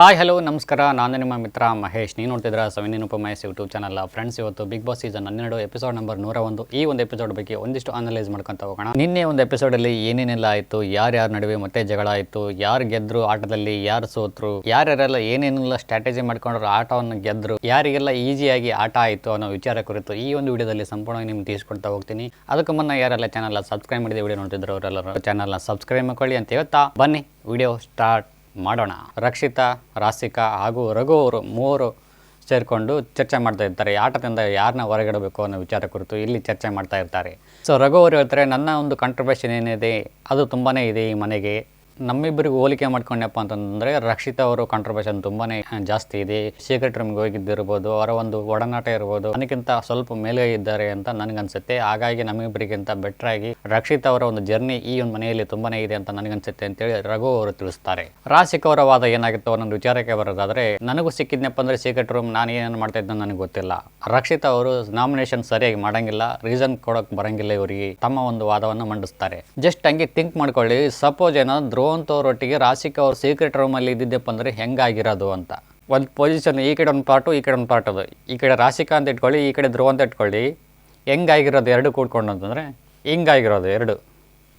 Hi hello ನಮಸ್ಕಾರ. ನಾನು ನಿಮ್ಮ ಮಿತ್ರ ಮಹೇಶ್. ನೀವು ನೋಡ್ತಿದ್ರ ಸವಿನಿನ್ ಉಪಮಹೇಶ್ ಯೂಟ್ಯೂಬ್ ಚಾನಲ್. ಫ್ರೆಂಡ್ಸ್, ಇವತ್ತು Bigg Boss season 12 episode number 101 ಈ ಒಂದು ಎಪಿಸೋಡ್ ಬಗ್ಗೆ ಒಂದಿಷ್ಟು ಅನಲೈಸ್ ಮಾಡ್ಕೊಂತ ಹೋಗೋಣ. ನಿನ್ನೆ ಒಂದು ಎಪಿಸೋಡಲ್ಲಿ ಏನೇನೆಲ್ಲ ಆಯಿತು, ಯಾರ್ಯಾರ ನಡುವೆ ಮತ್ತೆ ಜಗಳ ಆಯಿತು, ಯಾರು ಗೆದ್ರು ಆಟದಲ್ಲಿ, ಯಾರು ಸೋತ್ರು, ಯಾರ್ಯಾರೆಲ್ಲ ಏನೇನೆಲ್ಲ ಸ್ಟ್ರಾಟಜಿ ಮಾಡ್ಕೊಂಡ್ರು ಆಟವನ್ನು ಗೆದ್ರು, ಯಾರಿಗೆಲ್ಲ ಈಸಿಯಾಗಿ ಆಟ ಆಯಿತು ಅನ್ನೋ ವಿಚಾರ ಕುರಿತು ಈ ಒಂದು ವಿಡಿಯೋದಲ್ಲಿ ಸಂಪೂರ್ಣವಾಗಿ ನಿಮ್ಗೆ ತಿಳಿಸ್ಕೊಡ್ತಾ ಹೋಗ್ತೀನಿ. ಅದಕ್ಕೂ ಮುನ್ನ ಯಾರೆಲ್ಲ ಚಾನಲ್ ಸಬ್ಸ್ಕ್ರೈಬ್ ಮಾಡಿದ ವಿಡಿಯೋ ನೋಡ್ತಿದ್ರು ಅವರೆಲ್ಲರೂ ಚಾನಲ್ನ ಸಬ್ಸ್ಕ್ರೈಬ್ ಮಾಡ್ಕೊಳ್ಳಿ ಅಂತ ಹೇಳ್ತಾ ಬನ್ನಿ ವಿಡಿಯೋ ಸ್ಟಾರ್ಟ್ ಮಾಡೋಣ. ರಕ್ಷಿತಾ, ರಾಶಿಕಾ ಹಾಗೂ ರಘು ಅವರು ಮೂವರು ಸೇರಿಕೊಂಡು ಚರ್ಚೆ ಮಾಡ್ತಾ ಇರ್ತಾರೆ. ಆಟದಿಂದ ಯಾರನ್ನ ಹೊರಗಿಡಬೇಕು ಅನ್ನೋ ವಿಚಾರ ಕುರಿತು ಇಲ್ಲಿ ಚರ್ಚೆ ಮಾಡ್ತಾ ಇರ್ತಾರೆ. ಸೊ ರಘು ಅವರು ಹೇಳ್ತಾರೆ, ನನ್ನ ಒಂದು ಕಾಂಟ್ರಿಬ್ಯೂಷನ್ ಏನಿದೆ ಅದು ತುಂಬಾ ಇದೆ ಈ ಮನೆಗೆ. ನಮ್ಮಿಬ್ಬರಿಗೂ ಹೋಲಿಕೆ ಮಾಡ್ಕೊಂಡಪ್ಪ ಅಂತಂದರೆ ರಕ್ಷಿತಾ ಅವರು ಕಾಂಟ್ರಿಬ್ಯೂಷನ್ ತುಂಬಾ ಜಾಸ್ತಿ ಇದೆ. ಸೀಕ್ರೆಟ್ ರೂಮ್ಗೆ ಹೋಗಿದ್ದಿರ್ಬೋದು, ಅವರ ಒಂದು ಒಡನಾಟ ಇರ್ಬೋದು, ನನಗಿಂತ ಸ್ವಲ್ಪ ಮೇಲೆ ಇದ್ದಾರೆ ಅಂತ ನನಗನ್ಸುತ್ತೆ. ಹಾಗಾಗಿ ನಮ್ಮಿಬ್ಬರಿಗಿಂತ ಬೆಟರ್ ಆಗಿ ರಕ್ಷಿತಾ ಅವರ ಒಂದು ಜರ್ನಿ ಈ ಒಂದು ಮನೆಯಲ್ಲಿ ತುಂಬಾ ಇದೆ ಅಂತ ನನಗನ್ಸುತ್ತೆ ಅಂತೇಳಿ ರಘು ಅವರು ತಿಳಿಸ್ತಾರೆ. ರಾಶಿಕ್ ಅವರ ವಾದ ಏನಾಗಿತ್ತು ಅನ್ನೋ ವಿಚಾರಕ್ಕೆ ಬರೋದಾದ್ರೆ, ನನಗೂ ಸಿಕ್ಕಿದ್ನಪ್ಪ ಅಂದರೆ ಸೀಕ್ರೆಟ್ ರೂಮ್ ನಾನು ಏನೇನು ಮಾಡ್ತಾ ಇದ್ದ ನನಗೆ ಗೊತ್ತಿಲ್ಲ. ರಕ್ಷಿತಾ ಅವರು ನಾಮಿನೇಷನ್ ಸರಿಯಾಗಿ ಮಾಡಂಗಿಲ್ಲ, ರೀಸನ್ ಕೊಡೋಕೆ ಬರಂಗಿಲ್ಲ, ಇವರಿಗೆ ತಮ್ಮ ಒಂದು ವಾದವನ್ನು ಮಂಡಿಸ್ತಾರೆ. ಜಸ್ಟ್ ಹಂಗೆ ಥಿಂಕ್ ಮಾಡ್ಕೊಳ್ಳಿ, ಸಪೋಸ್ ಏನಾದ್ರು ಅವರೊಟ್ಟಿಗೆ ರಾಶಿಕ್ ಅವ್ರ ಸೀಕ್ರೆಟ್ ರೂಮಲ್ಲಿ ಇದ್ದಿದ್ದಪ್ಪ ಅಂದರೆ ಹೆಂಗಾಗಿರೋದು ಅಂತ. ಒಂದು ಪೊಸಿಷನ್ ಈ ಕಡೆ ಒಂದು ಪಾರ್ಟು, ಈ ಕಡೆ ಒಂದು ಪಾರ್ಟ್, ಅದು ಈ ಕಡೆ ರಾಶಿಕಾ ಅಂತ ಇಟ್ಕೊಳ್ಳಿ, ಈ ಕಡೆ ಧ್ರುವ ಅಂತ ಇಟ್ಕೊಳ್ಳಿ, ಹೆಂಗಾಗಿರೋದು ಎರಡು ಕೂಡ್ಕೊಂಡು ಅಂತಂದರೆ ಹಿಂಗಾಗಿರೋದು ಎರಡು.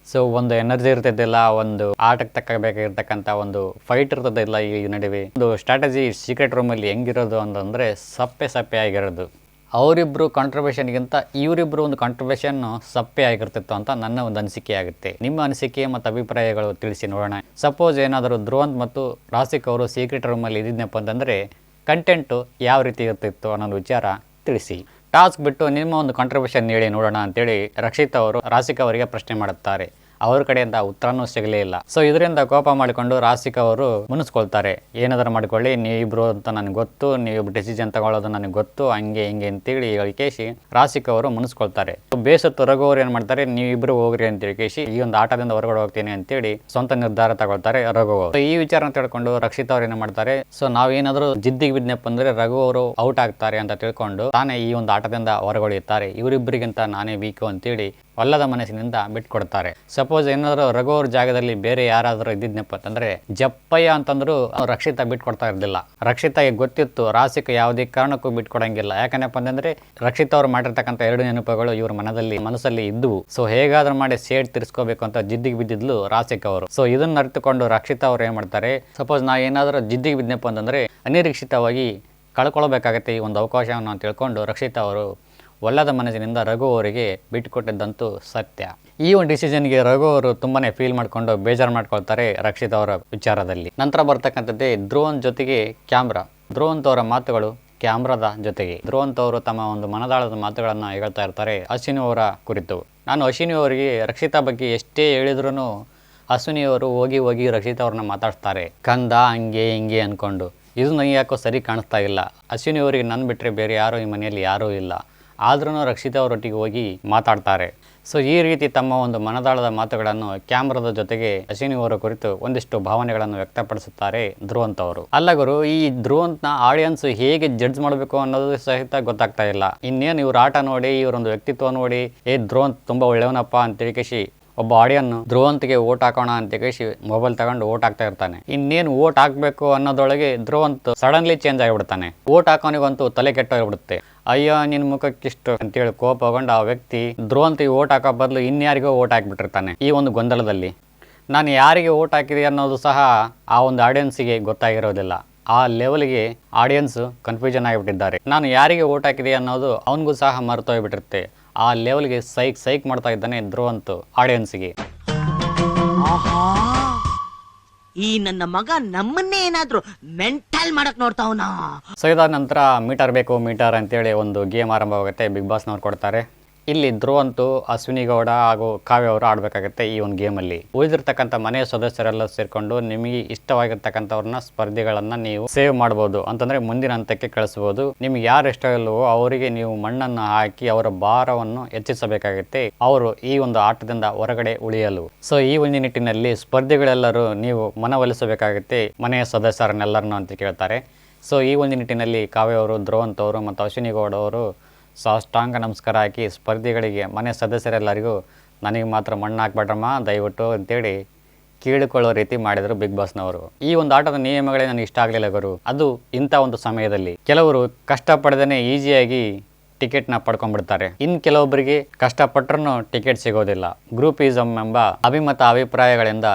ಸೊ ಒಂದು ಎನರ್ಜಿ ಇರ್ತಿದ್ದಿಲ್ಲ, ಒಂದು ಆಟಕ್ಕೆ ತಕ್ಕಬೇಕಾಗಿರ್ತಕ್ಕಂಥ ಒಂದು ಫೈಟ್ ಇರ್ತದಿಲ್ಲ ಈ ನಡುವೆ. ಒಂದು ಸ್ಟ್ರಾಟಜಿ ಸೀಕ್ರೆಟ್ ರೂಮಲ್ಲಿ ಹೆಂಗಿರೋದು ಅಂತಂದರೆ ಸಪ್ಪೆ ಆಗಿರೋದು. ಅವರಿಬ್ಬರು ಕಾಂಟ್ರಿಬ್ಯೂಷನ್ಗಿಂತ ಇವರಿಬ್ಬರು ಒಂದು ಕಾಂಟ್ರಿಬ್ಯೂಷನ್ ಸಪ್ಪೆ ಆಗಿರ್ತಿತ್ತು ಅಂತ ನನ್ನ ಒಂದು ಅನಿಸಿಕೆ ಆಗುತ್ತೆ. ನಿಮ್ಮ ಅನಿಸಿಕೆ ಮತ್ತು ಅಭಿಪ್ರಾಯಗಳು ತಿಳಿಸಿ ನೋಡೋಣ. ಸಪೋಸ್ ಏನಾದರೂ ಧ್ರುವಂತ್ ಮತ್ತು ರಾಶಿಕ್ ಅವರು ಸೀಕ್ರೆಟ್ ರೂಮಲ್ಲಿ ಇದ್ದಿದ್ದಪ್ಪ ಅಂತಂದರೆ ಕಂಟೆಂಟು ಯಾವ ರೀತಿ ಇರ್ತಿತ್ತು ಅನ್ನೋದು ವಿಚಾರ ತಿಳಿಸಿ. ಟಾಸ್ಕ್ ಬಿಟ್ಟು ನಿಮ್ಮ ಒಂದು ಕಾಂಟ್ರಿಬ್ಯೂಷನ್ ಹೇಳಿ ನೋಡೋಣ ಅಂತೇಳಿ ರಕ್ಷಿತಾ ಅವರು ರಾಶಿಕ್ ಅವರಿಗೆ ಪ್ರಶ್ನೆ ಮಾಡುತ್ತಾರೆ. ಅವ್ರ ಕಡೆಯಿಂದ ಉತ್ತರನೂ ಸಿಗಲೇ ಇಲ್ಲ. ಸೊ ಇದರಿಂದ ಕೋಪ ಮಾಡಿಕೊಂಡು ರಾಶಿಕ್ ಅವರು ಮುನಿಸ್ಕೊಳ್ತಾರೆ. ಏನಾದರೂ ಮಾಡ್ಕೊಳ್ಳಿ, ನೀವಿಬ್ರು ಅಂತ ನನಗೆ ಗೊತ್ತು, ನೀವಿಬ್ರು ಡಿಸಿಷನ್ ತಗೊಳ್ಳೋದು ನನಗೆ ಗೊತ್ತು, ಹಂಗೆ ಹಿಂಗೆ ಅಂತೇಳಿ ಹೇಳಿಕೇಶಿ ರಾಶಿಕ್ ಅವರು ಮುನಿಸ್ಕೊಳ್ತಾರೆ. ಬೇಸತ್ತು ರಘು ಅವರು ಏನು ಮಾಡ್ತಾರೆ, ನೀವಿಬ್ರು ಹೋಗ್ರಿ ಅಂತ ಹೇಳಿಕೇಶಿ ಈ ಒಂದು ಆಟದಿಂದ ಹೊರಗಡೆ ಹೋಗ್ತೀನಿ ಅಂತೇಳಿ ಸ್ವಂತ ನಿರ್ಧಾರ ತಗೊಳ್ತಾರೆ ರಘು ಅವರು. ಈ ವಿಚಾರನ ತಿಳ್ಕೊಂಡು ರಕ್ಷಿತಾ ಅವ್ರು ಏನು ಮಾಡ್ತಾರೆ, ಸೊ ನಾವೇನಾದರೂ ಜಿದ್ದಿಗೆ ಬಿದ್ನಪ್ಪ ಅಂದ್ರೆ ರಘು ಅವರು ಔಟ್ ಆಗ್ತಾರೆ ಅಂತ ತಿಳ್ಕೊಂಡು ತಾನೇ ಈ ಒಂದು ಆಟದಿಂದ ಹೊರಗುಳಿಯುತ್ತಾರೆ. ಇವರಿಬ್ಬರಿಗಿಂತ ನಾನೇ ವೀಕು ಅಂತೇಳಿ ಒಲ್ಲದ ಮನಸ್ಸಿನಿಂದ ಬಿಟ್ಕೊಡ್ತಾರೆ. ಸಪೋಸ್ ಏನಾದರೂ ರಘು ಅವ್ರ ಜಾಗದಲ್ಲಿ ಬೇರೆ ಯಾರಾದರೂ ಇದ್ದಿದ್ನಪ್ಪ ಅಂತಂದ್ರೆ ಜಪ್ಪಯ್ಯ ಅಂತಂದ್ರು ರಕ್ಷಿತಾ ಬಿಟ್ಕೊಡ್ತಾ ಇರ್ಲಿಲ್ಲ. ರಕ್ಷಿತಾಗೆ ಗೊತ್ತಿತ್ತು ರಾಶಿಕ್ ಯಾವುದೇ ಕಾರಣಕ್ಕೂ ಬಿಟ್ಕೊಡಂಗಿಲ್ಲ. ಯಾಕಂದಪ್ಪ ಅಂತಂದ್ರೆ ರಕ್ಷಿತಾ ಅವ್ರು ಮಾಡಿರ್ತಕ್ಕಂಥ ಎರಡು ನೆನಪುಗಳು ಇವ್ರ ಮನಸ್ಸಲ್ಲಿ ಇದ್ದುವು. ಸೊ ಹೇಗಾದ್ರೂ ಮಾಡಿ ಸೇಡ್ ತಿರ್ಸ್ಕೋಬೇಕು ಅಂತ ಜಿದ್ದಿಗೆ ಬಿದ್ದಿದ್ಲು ರಾಶಿಕ್ ಅವರು. ಸೊ ಇದನ್ನ ಅರಿತುಕೊಂಡು ರಕ್ಷಿತಾ ಅವ್ರು ಏನ್ ಮಾಡ್ತಾರೆ, ಸಪೋಸ್ ನಾ ಏನಾದರೂ ಜಿದ್ದಿಗೆ ಬಿದ್ನಪ್ಪ ಅಂತಂದ್ರೆ ಅನಿರೀಕ್ಷಿತವಾಗಿ ಕಳ್ಕೊಳ್ಬೇಕಾಗತ್ತೆ ಈ ಒಂದು ಅವಕಾಶವನ್ನು ಅಂತ ತಿಳ್ಕೊಂಡು ರಕ್ಷಿತಾ ಅವರು ಒಲ್ಲದ ಮನಸ್ಸಿನಿಂದ ರಘು ಅವರಿಗೆ ಬಿಟ್ಟುಕೊಟ್ಟಿದ್ದಂತೂ ಸತ್ಯ. ಈ ಒಂದು ಡಿಸಿಷನ್ಗೆ ರಘು ಅವರು ತುಂಬಾನೇ ಫೀಲ್ ಮಾಡಿಕೊಂಡು ಬೇಜಾರು ಮಾಡ್ಕೊಳ್ತಾರೆ ರಕ್ಷಿತಾ ಅವರ ವಿಚಾರದಲ್ಲಿ. ನಂತರ ಬರ್ತಕ್ಕಂಥದ್ದೇ ಧ್ರುವಂತ್ ಜೊತೆಗೆ ಕ್ಯಾಮ್ರಾ. ಧ್ರುವಂತ್ ಅವರ ಮಾತುಗಳು ಕ್ಯಾಮ್ರಾದ ಜೊತೆಗೆ. ಧ್ರುವಂತ್ ಅವರು ತಮ್ಮ ಒಂದು ಮನದಾಳದ ಮಾತುಗಳನ್ನು ಹೇಳ್ತಾ ಇರ್ತಾರೆ ಅಶ್ವಿನಿ ಅವರ ಕುರಿತು. ನಾನು ಅಶ್ವಿನಿ ಅವರಿಗೆ ರಕ್ಷಿತಾ ಬಗ್ಗೆ ಎಷ್ಟೇ ಹೇಳಿದ್ರು ಅಶ್ವಿನಿ ಅವರು ಹೋಗಿ ರಕ್ಷಿತಾ ಅವ್ರನ್ನ ಮಾತಾಡ್ತಾರೆ, ಕಂದ ಹಂಗೆ ಹಿಂಗೆ ಅಂದ್ಕೊಂಡು. ಇದು ನನಗೆ ಯಾಕೋ ಸರಿ ಕಾಣಿಸ್ತಾ ಇಲ್ಲ. ಅಶ್ವಿನಿ ಅವರಿಗೆ ನನ್ನ ಬಿಟ್ಟರೆ ಬೇರೆ ಯಾರೂ ಈ ಮನೆಯಲ್ಲಿ ಯಾರೂ ಇಲ್ಲ, ಆದ್ರೂ ರಕ್ಷಿತಾ ಅವರೊಟ್ಟಿಗೆ ಹೋಗಿ ಮಾತಾಡ್ತಾರೆ. ಸೊ ಈ ರೀತಿ ತಮ್ಮ ಒಂದು ಮನದಾಳದ ಮಾತುಗಳನ್ನು ಕ್ಯಾಮ್ರಾದ ಜೊತೆಗೆ ಅಶ್ವಿನಿ ಅವರ ಕುರಿತು ಒಂದಿಷ್ಟು ಭಾವನೆಗಳನ್ನು ವ್ಯಕ್ತಪಡಿಸುತ್ತಾರೆ ಧ್ರುವಂತ್ ಅವರು. ಅಲ್ಲ ಗುರು, ಈ ಧ್ರುವಂತ್ನ ಆಡಿಯನ್ಸ್ ಹೇಗೆ ಜಡ್ಜ್ ಮಾಡಬೇಕು ಅನ್ನೋದು ಸಹಿತ ಗೊತ್ತಾಗ್ತಾ ಇಲ್ಲ. ಇನ್ನೇನು ಇವ್ರ ಆಟ ನೋಡಿ, ಇವರೊಂದು ವ್ಯಕ್ತಿತ್ವ ನೋಡಿ, ಧ್ರುವಂತ್ ತುಂಬಾ ಒಳ್ಳೆಯವನಪ್ಪ ಅಂತೇಳಿ ಒಬ್ಬ ಆಡಿಯನ್ ಧ್ರುವಂತ್ಗೆ ಓಟ್ ಹಾಕೋಣ ಅಂತ ಕೇಳಿ ಮೊಬೈಲ್ ತಗೊಂಡು ಓಟ್ ಹಾಕ್ತಾ ಇರ್ತಾನೆ. ಇನ್ನೇನು ಓಟ್ ಹಾಕ್ಬೇಕು ಅನ್ನೋದೊಳಗೆ ಧ್ರುವಂತ್ ಸಡನ್ಲಿ ಚೇಂಜ್ ಆಗಿಬಿಡ್ತಾನೆ. ಓಟ್ ಹಾಕೋನಿಗಂತೂ ತಲೆ ಕೆಟ್ಟೋಗ್ಬಿಡುತ್ತೆ. ಅಯ್ಯೋ ನಿನ್ ಮುಖಕ್ಕಿಷ್ಟು ಅಂತೇಳಿ ಕೋಪಗೊಂಡು ಆ ವ್ಯಕ್ತಿ ಧ್ರುವಂತಿಗೆ ಓಟ್ ಹಾಕೋ ಬದಲು ಇನ್ಯಾರಿಗೋ ಓಟ್ ಹಾಕಿಬಿಟ್ಟಿರ್ತಾನೆ. ಈ ಒಂದು ಗೊಂದಲದಲ್ಲಿ ನಾನು ಯಾರಿಗೆ ಓಟ್ ಹಾಕಿದೆ ಅನ್ನೋದು ಸಹ ಆ ಒಂದು ಆಡಿಯನ್ಸಿಗೆ ಗೊತ್ತಾಗಿರೋದಿಲ್ಲ. ಆ ಲೆವೆಲ್ಗೆ ಆಡಿಯನ್ಸ್ ಕನ್ಫ್ಯೂಷನ್ ಆಗಿಬಿಟ್ಟಿದ್ದಾರೆ. ನಾನು ಯಾರಿಗೆ ಓಟ್ ಹಾಕಿದೆ ಅನ್ನೋದು ಅವನಿಗೂ ಸಹ ಮರೆತೋಗ್ಬಿಟ್ಟಿರುತ್ತೆ. ಆ ಲೆವೆಲ್ಗೆ ಸೈಕ್ ಮಾಡ್ತಾ ಇದ್ದಾನೆ ಧ್ರುವಂತ್ ಆಡಿಯನ್ಸ್ಗೆ. ಈ ನನ್ನ ಮಗ ನಮ್ಮನ್ನೇ ಏನಾದ್ರು ಮೆಂಟಲ್ ಮಾಡಕ್ ನೋಡ್ತಾವನಾ. ಸೊ ಇದಾದ ನಂತರ ಮೀಟರ್ ಬೇಕು ಮೀಟರ್ ಅಂತೇಳಿ ಒಂದು ಗೇಮ್ ಆರಂಭವಾಗುತ್ತೆ. ಬಿಗ್ ಬಾಸ್ನವ್ರು ಕೊಡ್ತಾರೆ. ಇಲ್ಲಿ ಧ್ರುವಂತು, ಅಶ್ವಿನಿ ಗೌಡ ಹಾಗೂ ಕಾವ್ಯ ಅವರು ಆಡಬೇಕಾಗುತ್ತೆ ಈ ಒಂದು ಗೇಮಲ್ಲಿ. ಉಳಿದಿರ್ತಕ್ಕಂಥ ಮನೆಯ ಸದಸ್ಯರೆಲ್ಲ ಸೇರಿಕೊಂಡು ನಿಮಗೆ ಇಷ್ಟವಾಗಿರ್ತಕ್ಕಂಥವ್ರನ್ನ ಸ್ಪರ್ಧಿಗಳನ್ನು ನೀವು ಸೇವ್ ಮಾಡ್ಬೋದು, ಅಂತಂದರೆ ಮುಂದಿನ ಹಂತಕ್ಕೆ ಕಳಿಸ್ಬೋದು. ನಿಮ್ಗೆ ಯಾರು ಇಷ್ಟ ಇಲ್ಲವೋ ಅವರಿಗೆ ನೀವು ಮಣ್ಣನ್ನು ಹಾಕಿ ಅವರ ಭಾರವನ್ನು ಹೆಚ್ಚಿಸಬೇಕಾಗುತ್ತೆ, ಅವರು ಈ ಒಂದು ಆಟದಿಂದ ಹೊರಗಡೆ ಉಳಿಯಲು. ಸೊ ಈ ಒಂದು ನಿಟ್ಟಿನಲ್ಲಿ ಸ್ಪರ್ಧಿಗಳೆಲ್ಲರೂ ನೀವು ಮನವೊಲಿಸಬೇಕಾಗುತ್ತೆ ಮನೆಯ ಸದಸ್ಯರನ್ನೆಲ್ಲರನ್ನು ಅಂತ ಕೇಳ್ತಾರೆ. ಸೊ ಈ ಒಂದು ನಿಟ್ಟಿನಲ್ಲಿ ಕಾವ್ಯ ಅವರು, ಧ್ರುವಂತ್ ಅವರು ಮತ್ತು ಅಶ್ವಿನಿ ಗೌಡ ಅವರು ಸಾಷ್ಟಾಂಗ ನಮಸ್ಕಾರ ಹಾಕಿ ಸ್ಪರ್ಧಿಗಳಿಗೆ, ಮನೆ ಸದಸ್ಯರೆಲ್ಲರಿಗೂ ನನಗೆ ಮಾತ್ರ ಮಣ್ಣು ಹಾಕ್ಬೇಡ್ರಮ್ಮ ದಯವಿಟ್ಟು ಅಂತೇಳಿ ಕೇಳಿಕೊಳ್ಳೋ ರೀತಿ ಮಾಡಿದರು ಬಿಗ್ ಬಾಸ್ನವರು. ಈ ಒಂದು ಆಟದ ನಿಯಮಗಳೇ ನನಗೆ ಇಷ್ಟ ಆಗಲಿಲ್ಲ ಗುರು. ಅದು ಇಂಥ ಒಂದು ಸಮಯದಲ್ಲಿ ಕೆಲವರು ಕಷ್ಟಪಡದೇ ಈಸಿಯಾಗಿ ಟಿಕೆಟ್ನ ಪಡ್ಕೊಂಡ್ಬಿಡ್ತಾರೆ. ಇನ್ನು ಕೆಲವೊಬ್ಬರಿಗೆ ಕಷ್ಟಪಟ್ಟರೂ ಟಿಕೆಟ್ ಸಿಗೋದಿಲ್ಲ. ಗ್ರೂಪಿಸಮ್ ಎಂಬ ಅಭಿಪ್ರಾಯಗಳಿಂದ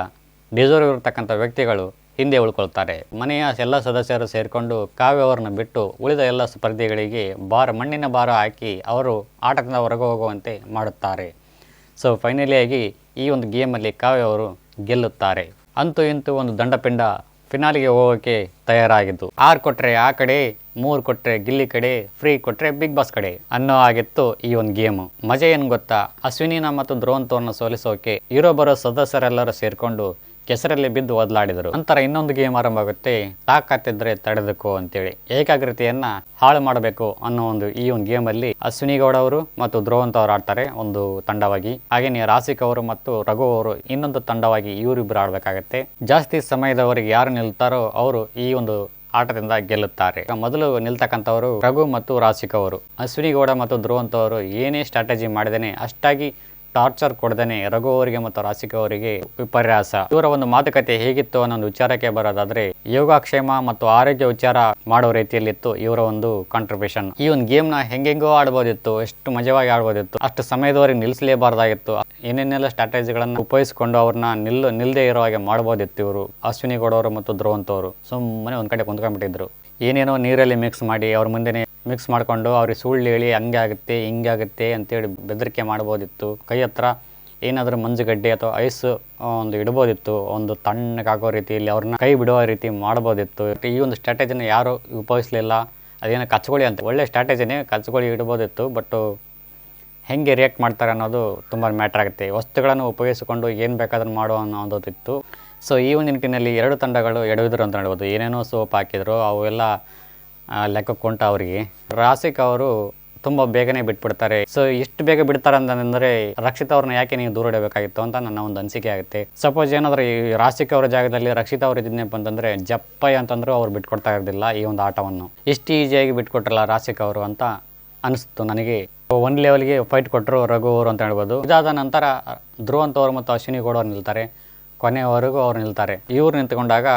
ಡಿಸರ್ವ್ ಇರತಕ್ಕಂಥ ವ್ಯಕ್ತಿಗಳು ಹಿಂದೆ ಉಳ್ಕೊಳ್ತಾರೆ. ಮನೆಯ ಎಲ್ಲ ಸದಸ್ಯರು ಸೇರಿಕೊಂಡು ಕಾವ್ಯ ಅವರನ್ನು ಬಿಟ್ಟು ಉಳಿದ ಎಲ್ಲ ಸ್ಪರ್ಧಿಗಳಿಗೆ ಮಣ್ಣಿನ ಭಾರ ಹಾಕಿ ಅವರು ಆಟದಿಂದ ಹೊರಗೆ ಹೋಗುವಂತೆ ಮಾಡುತ್ತಾರೆ. ಸೊ ಫೈನಲಿಯಾಗಿ ಈ ಒಂದು ಗೇಮಲ್ಲಿ ಕಾವ್ಯ ಅವರು ಗೆಲ್ಲುತ್ತಾರೆ. ಅಂತೂ ಇಂತೂ ಒಂದು ದಂಡಪಿಂಡ ಫಿನಾಲಿಗೆ ಹೋಗೋಕ್ಕೆ ತಯಾರಾಗಿದ್ದು. 6 ಕೊಟ್ಟರೆ ಆ ಕಡೆ, 3 ಕೊಟ್ಟರೆ ಗಿಲ್ಲಿ ಕಡೆ, ಫ್ರೀ ಕೊಟ್ಟರೆ ಬಿಗ್ ಬಾಸ್ ಕಡೆ ಅನ್ನೋ ಆಗಿತ್ತು ಈ ಒಂದು ಗೇಮು. ಮಜಾ ಏನು ಗೊತ್ತಾ, ಅಶ್ವಿನಿನ ಮತ್ತು ಧ್ರುವಂತವ್ರನ್ನ ಸೋಲಿಸೋಕೆ ಇರೋ ಸದಸ್ಯರೆಲ್ಲರೂ ಸೇರಿಕೊಂಡು ಕೆಸರಲ್ಲಿ ಬಿದ್ದು ಒದ್ಲಾಡಿದರು. ನಂತರ ಇನ್ನೊಂದು ಗೇಮ್ ಆರಂಭ ಆಗುತ್ತೆ, ತಾಕತ್ತಿದ್ರೆ ತಡೆದಕ್ಕೋ ಅಂತೇಳಿ. ಏಕಾಗ್ರತೆಯನ್ನ ಹಾಳು ಮಾಡಬೇಕು ಅನ್ನೋ ಈ ಒಂದು ಗೇಮಲ್ಲಿ ಅಶ್ವಿನಿ ಗೌಡ ಅವರು ಮತ್ತು ಧ್ರುವಂತ್ ಅವರು ಆಡ್ತಾರೆ ಒಂದು ತಂಡವಾಗಿ. ಹಾಗೆಯೇ ರಾಸಿಕ್ ಅವರು ಮತ್ತು ರಘು ಅವರು ಇನ್ನೊಂದು ತಂಡವಾಗಿ ಇವರಿಬ್ಬರು ಆಡಬೇಕಾಗತ್ತೆ. ಜಾಸ್ತಿ ಸಮಯದವರೆಗೆ ಯಾರು ನಿಲ್ತಾರೋ ಅವರು ಈ ಒಂದು ಆಟದಿಂದ ಗೆಲ್ಲುತ್ತಾರೆ. ಮೊದಲು ನಿಲ್ತಕ್ಕಂಥವರು ರಘು ಮತ್ತು ರಾಸಿಕ್ ಅವರು. ಅಶ್ವಿನಿ ಗೌಡ ಮತ್ತು ಧ್ರುವಂತ್ ಅವರು ಏನೇ ಸ್ಟ್ರಾಟಜಿ ಮಾಡಿದೇನೆ ಅಷ್ಟಾಗಿ ಟಾರ್ಚರ್ ಕೊಡದೇನೆ ರಘು ಅವರಿಗೆ ಮತ್ತು ರಾಸಿಕ್ ಅವರಿಗೆ ವಿಪರ್ಯಾಸ. ಇವರ ಒಂದು ಮಾತುಕತೆ ಹೇಗಿತ್ತು ಅನ್ನೋ ವಿಚಾರಕ್ಕೆ ಬರೋದಾದ್ರೆ, ಯೋಗಕ್ಷೇಮ ಮತ್ತು ಆರೋಗ್ಯ ವಿಚಾರ ಮಾಡೋ ರೀತಿಯಲ್ಲಿತ್ತು ಇವರ ಒಂದು ಕಾಂಟ್ರಿಬ್ಯೂಷನ್. ಈ ಒಂದು ಗೇಮ್ನ ಹೆಂಗೆಂಗೋ ಆಡ್ಬೋದಿತ್ತು, ಎಷ್ಟು ಮಜವಾಗಿ ಆಡ್ಬೋದಿತ್ತು. ಅಷ್ಟು ಸಮಯದವರೆಗೆ ನಿಲ್ಲಿಸಲೇಬಾರ್ದಾಗಿತ್ತು. ಏನೇನೆಲ್ಲ ಸ್ಟ್ರಾಟಜಿಗಳನ್ನು ಉಪಯೋಗಿಸಿಕೊಂಡು ಅವ್ರನ್ನ ನಿಲ್ಲದೆ ಇರೋ ಹಾಗೆ ಮಾಡ್ಬೋದಿತ್ತು ಇವರು ಅಶ್ವಿನಿ ಗೌಡ ಅವರು ಮತ್ತು ಧ್ರುವಂತ್ ಅವರು. ಸುಮ್ಮನೆ ಒಂದು ಕಡೆ ಕುಂತ್ಕೊಂಡ್ಬಿಟ್ಟಿದ್ರು. ಏನೇನೋ ನೀರಲ್ಲಿ ಮಿಕ್ಸ್ ಮಾಡಿ ಅವ್ರ ಮುಂದೆನೇ ಮಿಕ್ಸ್ ಮಾಡಿಕೊಂಡು ಅವ್ರಿಗೆ ಸುಳ್ಳು ಹೇಳಿ ಹಂಗೆ ಆಗುತ್ತೆ ಹಿಂಗೆ ಆಗುತ್ತೆ ಅಂತೇಳಿ ಬೆದರಿಕೆ ಮಾಡ್ಬೋದಿತ್ತು. ಕೈ ಹತ್ರ ಏನಾದರೂ ಮಂಜುಗಡ್ಡೆ ಅಥವಾ ಐಸ್ ಒಂದು ಇಡ್ಬೋದಿತ್ತು. ಒಂದು ತಣ್ಣಗಾಗೋ ರೀತಿಯಲ್ಲಿ ಅವ್ರನ್ನ ಕೈ ಬಿಡುವ ರೀತಿ ಮಾಡ್ಬೋದಿತ್ತು. ಈ ಒಂದು ಸ್ಟ್ರಾಟಜಿನ ಯಾರು ಉಪಯೋಗಿಸಲಿಲ್ಲ. ಅದೇನೋ ಕಚ್ಕೊಳ್ಳಿ ಅಂತ ಒಳ್ಳೆ ಸ್ಟ್ರಾಟಜಿನೇ, ಕಚ್ಕೊಳ್ಳಿ ಇಡ್ಬೋದಿತ್ತು. ಬಟ್ ಹೆಂಗೆ ರಿಯಾಕ್ಟ್ ಮಾಡ್ತಾರೆ ಅನ್ನೋದು ತುಂಬ ಮ್ಯಾಟ್ರ್ ಆಗುತ್ತೆ. ವಸ್ತುಗಳನ್ನು ಉಪಯೋಗಿಸಿಕೊಂಡು ಏನು ಬೇಕಾದ್ರೂ ಮಾಡುವ ಅನ್ನೋದಿತ್ತು. ಸೊ ಈ ಒಂದು ನಿಟ್ಟಿನಲ್ಲಿ 2 ತಂಡಗಳು ಎಡವಿದ್ರು ಅಂತ ಹೇಳ್ಬೋದು. ಏನೇನೋ ಸೋಪ್ ಹಾಕಿದ್ರು ಅವೆಲ್ಲ ಲೆಕ್ಕಕ್ಕೊಂಟ ಅವರಿಗೆ. ರಾಸಿಕ್ ಅವರು ತುಂಬ ಬೇಗನೆ ಬಿಟ್ಬಿಡ್ತಾರೆ. ಸೊ ಇಷ್ಟು ಬೇಗ ಬಿಡ್ತಾರೆ ಅಂತಂದರೆ ರಕ್ಷಿತ್ ಅವ್ರನ್ನ ಯಾಕೆ ನೀವು ದೂರ ಇಡಬೇಕಾಗಿತ್ತು ಅಂತ ನನ್ನ ಒಂದು ಅನಿಸಿಕೆ ಆಗುತ್ತೆ. ಸಪೋಸ್ ಏನಾದರೂ ಈ ರಾಸಿಕ್ ಅವರ ಜಾಗದಲ್ಲಿ ರಕ್ಷಿತ್ ಅವರು ಇದ್ನೇಪ್ಪ ಅಂತಂದರೆ ಜಪ್ಪಯ್ಯ ಅಂತಂದ್ರೂ ಅವ್ರು ಬಿಟ್ಕೊಡ್ತಾ ಇರೋದಿಲ್ಲ ಈ ಒಂದು ಆಟವನ್ನು. ಇಷ್ಟು ಈಸಿಯಾಗಿ ಬಿಟ್ಕೊಟ್ರಲ್ಲ ರಾಸಿಕ್ ಅವರು ಅಂತ ಅನಿಸ್ತು ನನಗೆ. ಒಂದು ಲೆವೆಲ್ಗೆ ಫೈಟ್ ಕೊಟ್ಟರು ರಘು ಅವರು ಅಂತ ಹೇಳ್ಬೋದು. ಇದಾದ ನಂತರ ಧ್ರುವಂತ್ ಅವರು ಮತ್ತು ಅಶ್ವಿನಿ ಗೌಡ ಅವ್ರು ನಿಲ್ತಾರೆ. ಕೊನೆಯವರೆಗೂ ಅವ್ರು ನಿಲ್ತಾರೆ. ಇವ್ರು ನಿಂತ್ಕೊಂಡಾಗ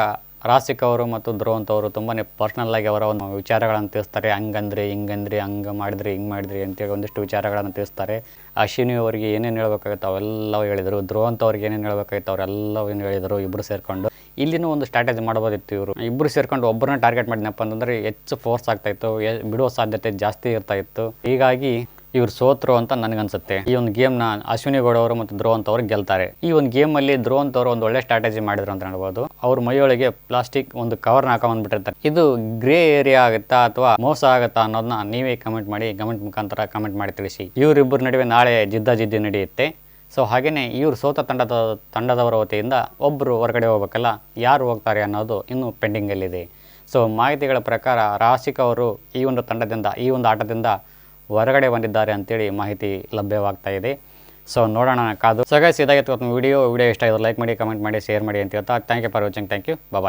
ರಾಸಿಕ್ ಅವರು ಮತ್ತು ಧ್ರುವಂತ್ ಅವರು ತುಂಬಾ ಪರ್ಸ್ನಲ್ ಆಗಿ ಅವರ ಒಂದು ವಿಚಾರಗಳನ್ನು ತಿಳಿಸ್ತಾರೆ. ಹಂಗಂದ್ರೆ ಹಿಂಗಂದ್ರೆ ಹಂಗೆ ಮಾಡಿದ್ರಿ ಹಿಂಗೆ ಮಾಡಿದ್ರಿ ಅಂತೇಳಿ ಒಂದಿಷ್ಟು ವಿಚಾರಗಳನ್ನು ತಿಳಿಸ್ತಾರೆ. ಅಶ್ವಿನಿ ಅವರಿಗೆ ಏನೇನು ಹೇಳ್ಬೇಕಾಗುತ್ತೆ ಅವೆಲ್ಲವೂ ಹೇಳಿದರು. ಧ್ರುವಂತ್ ಅವ್ರಿಗೆ ಏನೇನು ಹೇಳ್ಬೇಕಾಗಿತ್ತು ಅವರೆಲ್ಲವೇನು ಹೇಳಿದರು. ಇಬ್ಬರು ಸೇರಿಕೊಂಡು ಇಲ್ಲಿನೂ ಒಂದು ಸ್ಟ್ರಾಟಜಿ ಮಾಡ್ಬೋದಿತ್ತು. ಇವರು ಇಬ್ಬರು ಸೇರ್ಕೊಂಡು ಒಬ್ಬರನ್ನ ಟಾರ್ಗೆಟ್ ಮಾಡಿದ್ನಪ್ಪ ಅಂತಂದರೆ ಹೆಚ್ಚು ಫೋರ್ಸ್ ಆಗ್ತಾಯಿತ್ತು, ಬಿಡುವ ಸಾಧ್ಯತೆ ಜಾಸ್ತಿ ಇರ್ತಾಯಿತ್ತು. ಹೀಗಾಗಿ ಇವ್ರು ಸೋತ್ರು ಅಂತ ನನಗನ್ಸುತ್ತೆ. ಈ ಒಂದು ಗೇಮ್ನ ಅಶ್ವಿನಿ ಗೌಡ ಅವರು ಮತ್ತು ಧ್ರುವಂತ್ ಅವರು ಗೆಲ್ತಾರೆ. ಈ ಒಂದು ಗೇಮಲ್ಲಿ ಧ್ರುವಂತ್ ಅವರು ಒಂದು ಒಳ್ಳೆ ಸ್ಟ್ರಾಟಜಿ ಮಾಡಿದ್ರು ಅಂತ ಹೇಳ್ಬೋದು. ಅವ್ರ ಮೈಯೊಳಗೆ ಪ್ಲಾಸ್ಟಿಕ್ ಒಂದು ಕವರ್ನ ಹಾಕೊಂಡ್ಬಿಟ್ಟಿರ್ತಾರೆ. ಇದು ಗ್ರೇ ಏರಿಯಾ ಆಗುತ್ತಾ ಅಥವಾ ಮೋಸ ಆಗುತ್ತಾ ಅನ್ನೋದನ್ನ ನೀವೇ ಕಮೆಂಟ್ ಮುಖಾಂತರ ಕಮೆಂಟ್ ಮಾಡಿ ತಿಳಿಸಿ. ಇವರಿಬ್ಬರ ನಡುವೆ ನಾಳೆ ಜಿದ್ದಿ ನಡೆಯುತ್ತೆ. ಸೊ ಹಾಗೆಯೇ ಇವರು ಸೋತ ತಂಡದವರ ವತಿಯಿಂದ ಒಬ್ಬರು ಹೊರಗಡೆ ಹೋಗ್ಬೇಕಲ್ಲ, ಯಾರು ಹೋಗ್ತಾರೆ ಅನ್ನೋದು ಇನ್ನೂ ಪೆಂಡಿಂಗಲ್ಲಿದೆ. ಸೊ ಮಾಹಿತಿಗಳ ಪ್ರಕಾರ ರಾಸಿಕ್ ಅವರು ಈ ಒಂದು ತಂಡದಿಂದ ಈ ಒಂದು ಆಟದಿಂದ ಹೊರಗಡೆ ಬಂದಿದ್ದಾರೆ ಅಂತೇಳಿ ಮಾಹಿತಿ ಲಭ್ಯವಾಗ್ತಾ ಇದೆ. ಸೊ ನೋಡೋಣ ಕಾದು. ಸೊ ಗೈಸ್, ಇದಾಗಿತ್ತು ವಿಡಿಯೋ ಇಷ್ಟ ಆಗಿದೆ ಲೈಕ್ ಮಾಡಿ, ಕಮೆಂಟ್ ಮಾಡಿ, ಶೇರ್ ಮಾಡಿ ಅಂತ ಹೇಳ್ತಾ thank you for watching. Thank you. Bye.